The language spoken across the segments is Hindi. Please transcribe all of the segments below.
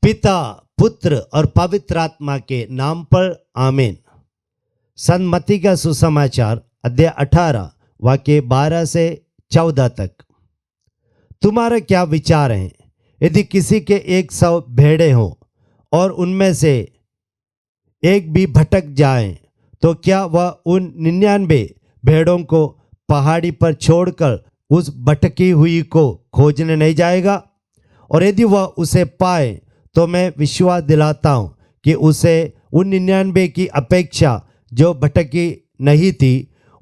पिता, पुत्र और पवित्र आत्मा के नाम पर आमीन। संत मत्ती का सुसमाचार अध्याय 18 वाक्य 12 से 14 तक। तुम्हारा क्या विचार है? यदि किसी के 100 भेड़ें हों और उनमें से एक भी भटक जाए तो क्या वह उन 99 भेड़ों को पहाड़ी पर छोड़कर उस भटकी हुई को खोजने नहीं जाएगा? और यदि वह उसे पाए तो मैं विश्वास दिलाता हूँ कि उसे उन 99 की अपेक्षा जो भटकी नहीं थी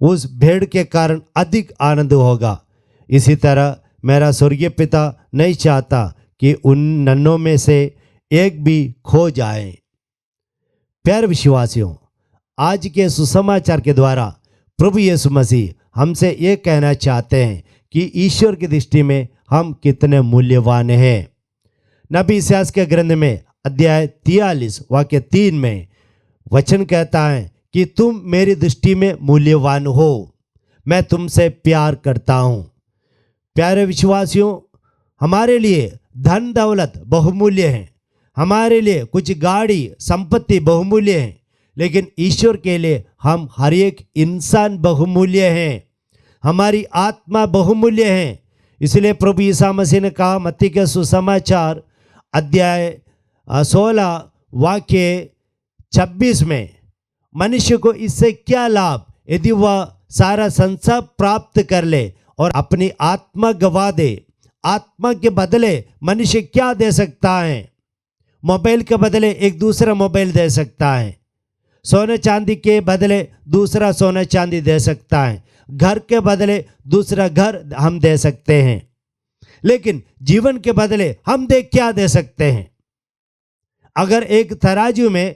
उस भेड़ के कारण अधिक आनंद होगा। इसी तरह मेरा स्वर्गीय पिता नहीं चाहता कि उन 99 में से एक भी खो जाए। प्यारे विश्वासियों, आज के सुसमाचार के द्वारा प्रभु यीशु मसीह हमसे ये कहना चाहते हैं कि ईश्वर की दृष्टि में हम कितने मूल्यवान हैं। नबी इसायाह के ग्रंथ में अध्याय 43 वाक्य 3 में वचन कहता है कि तुम मेरी दृष्टि में मूल्यवान हो, मैं तुमसे प्यार करता हूँ। प्यारे विश्वासियों, हमारे लिए धन दौलत बहुमूल्य है, हमारे लिए कुछ गाड़ी संपत्ति बहुमूल्य है, लेकिन ईश्वर के लिए हम हर एक इंसान बहुमूल्य हैं, हमारी आत्मा बहुमूल्य है। इसलिए प्रभु यीशु मसीह ने कहा मत्ती के सुसमाचार अध्याय 16 वाक्य 26 में, मनुष्य को इससे क्या लाभ यदि वह सारा संसार प्राप्त कर ले और अपनी आत्मा गवा दे। आत्मा के बदले मनुष्य क्या दे सकता है? मोबाइल के बदले एक दूसरा मोबाइल दे सकता है, सोने चांदी के बदले दूसरा सोना चांदी दे सकता है, घर के बदले दूसरा घर हम दे सकते हैं, लेकिन जीवन के बदले हम क्या दे सकते हैं? अगर एक तराजू में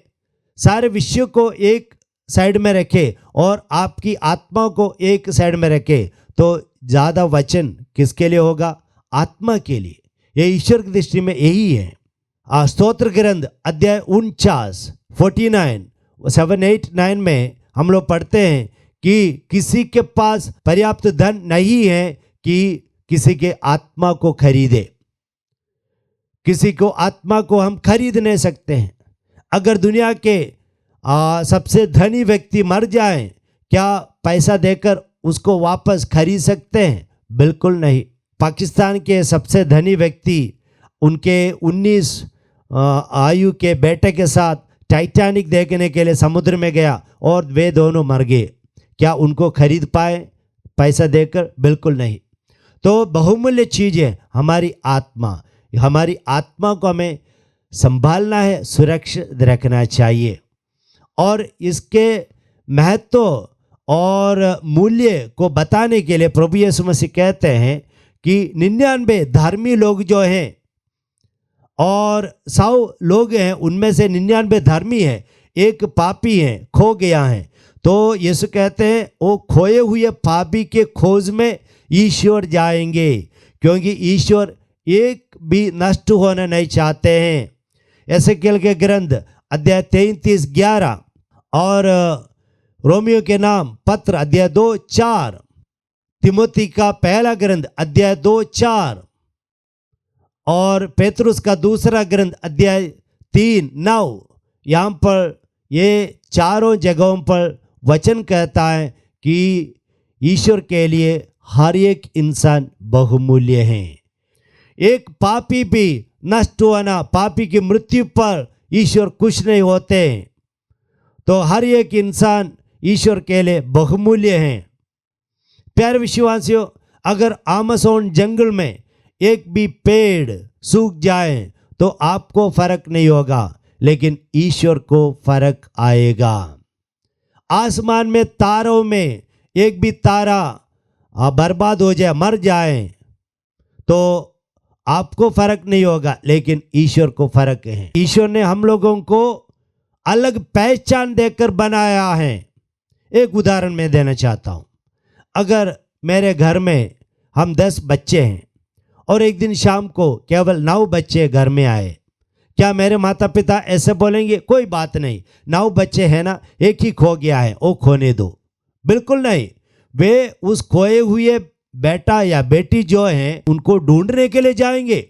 सारे विषयों को एक साइड में रखे और आपकी आत्मा को एक साइड में रखे तो ज़्यादा वचन किसके लिए होगा? आत्मा के लिए। ये ईश्वर की दृष्टि में यही है। स्तोत्र ग्रंथ अध्याय 49 49 7 8 9 में हम लोग पढ़ते हैं कि किसी के पास पर्याप्त धन नहीं है कि किसी के आत्मा को खरीदे। किसी को आत्मा को हम खरीद नहीं सकते हैं। अगर दुनिया के सबसे धनी व्यक्ति मर जाए, क्या पैसा देकर उसको वापस खरीद सकते हैं? बिल्कुल नहीं। पाकिस्तान के सबसे धनी व्यक्ति उनके 19 आयु के बेटे के साथ टाइटैनिक देखने के लिए समुद्र में गया और वे दोनों मर गए। क्या उनको खरीद पाए पैसा देकर? बिल्कुल नहीं। तो बहुमूल्य चीज़ है हमारी आत्मा। हमारी आत्मा को हमें संभालना है, सुरक्षित रखना चाहिए। और इसके महत्व और मूल्य को बताने के लिए प्रभु यीशु मसीह कहते हैं कि 99 धर्मी लोग जो हैं और 100 लोग हैं, उनमें से 99 धर्मी हैं, एक पापी है, खो गया है। तो यीशु कहते हैं वो खोए हुए पापी के खोज में ईश्वर जाएंगे, क्योंकि ईश्वर एक भी नष्ट होना नहीं चाहते हैं। एसेकिएल के ग्रंथ अध्याय 33:11 और रोमियो के नाम पत्र अध्याय 2:4, तिमोथी का पहला ग्रंथ अध्याय 2:4 और पेतरुस का दूसरा ग्रंथ अध्याय 3:9, यहाँ पर ये चारों जगहों पर वचन कहता है कि ईश्वर के लिए हर एक इंसान बहुमूल्य है। एक पापी भी नष्ट होना, पापी की मृत्यु पर ईश्वर खुश नहीं होते। तो हर एक इंसान ईश्वर के लिए बहुमूल्य है। प्यारे विश्वासियों, अगर आमाज़ोन जंगल में एक भी पेड़ सूख जाए तो आपको फर्क नहीं होगा, लेकिन ईश्वर को फर्क आएगा। आसमान में तारों में एक भी तारा बर्बाद हो जाए, मर जाए, तो आपको फर्क नहीं होगा, लेकिन ईश्वर को फर्क है। ईश्वर ने हम लोगों को अलग पहचान देकर बनाया है। एक उदाहरण मैं देना चाहता हूँ। अगर मेरे घर में हम 10 बच्चे हैं और एक दिन शाम को केवल 9 बच्चे घर में आए, क्या मेरे माता पिता ऐसे बोलेंगे कोई बात नहीं, 9 बच्चे हैं ना, एक ही खो गया है, वो खोने दो? बिल्कुल नहीं। वे उस खोए हुए बेटा या बेटी जो हैं उनको ढूंढने के लिए जाएंगे।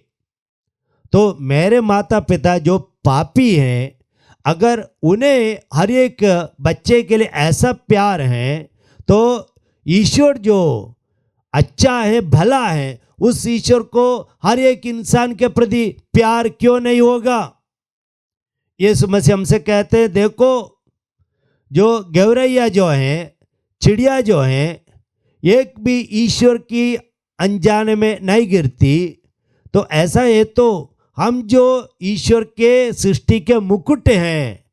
तो मेरे माता पिता जो पापी हैं, अगर उन्हें हर एक बच्चे के लिए ऐसा प्यार है, तो ईश्वर जो अच्छा है, भला है, उस ईश्वर को हर एक इंसान के प्रति प्यार क्यों नहीं होगा। यीशु मसीह हमसे कहते हैं, देखो जो गौरैया जो हैं, चिड़िया जो हैं, एक भी ईश्वर की अनजाने में नहीं गिरती। तो ऐसा है, तो हम जो ईश्वर के सृष्टि के मुकुट हैं,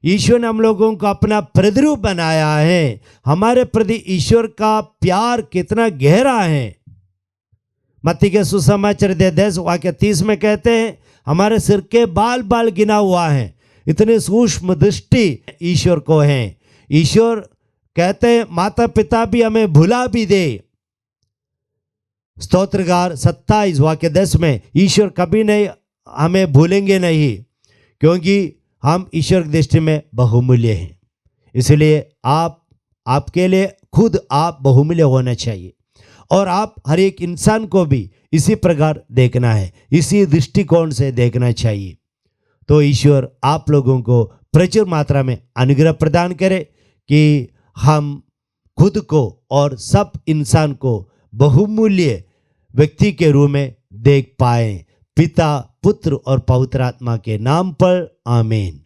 ईश्वर ने हम लोगों को अपना प्रतिरूप बनाया है, हमारे प्रति ईश्वर का प्यार कितना गहरा है। मत्ती के सुसमाचार 10 वाक्य 30 में कहते हैं, हमारे सिर के बाल बाल गिना हुआ है, इतनी सूक्ष्म दृष्टि ईश्वर को है। ईश्वर कहते हैं, माता पिता भी हमें भुला भी दे। स्तोत्रगार 27 वाक्य 10 में, ईश्वर कभी नहीं हमें भूलेंगे नहीं, क्योंकि हम ईश्वर की दृष्टि में बहुमूल्य हैं। इसलिए आपके लिए खुद आप बहुमूल्य होना चाहिए, और आप हर एक इंसान को भी इसी प्रकार देखना है, इसी दृष्टिकोण से देखना चाहिए। तो ईश्वर आप लोगों को प्रचुर मात्रा में अनुग्रह प्रदान करे कि हम खुद को और सब इंसान को बहुमूल्य व्यक्ति के रूप में देख पाएं। पिता, पुत्र और पवित्र आत्मा के नाम पर आमीन।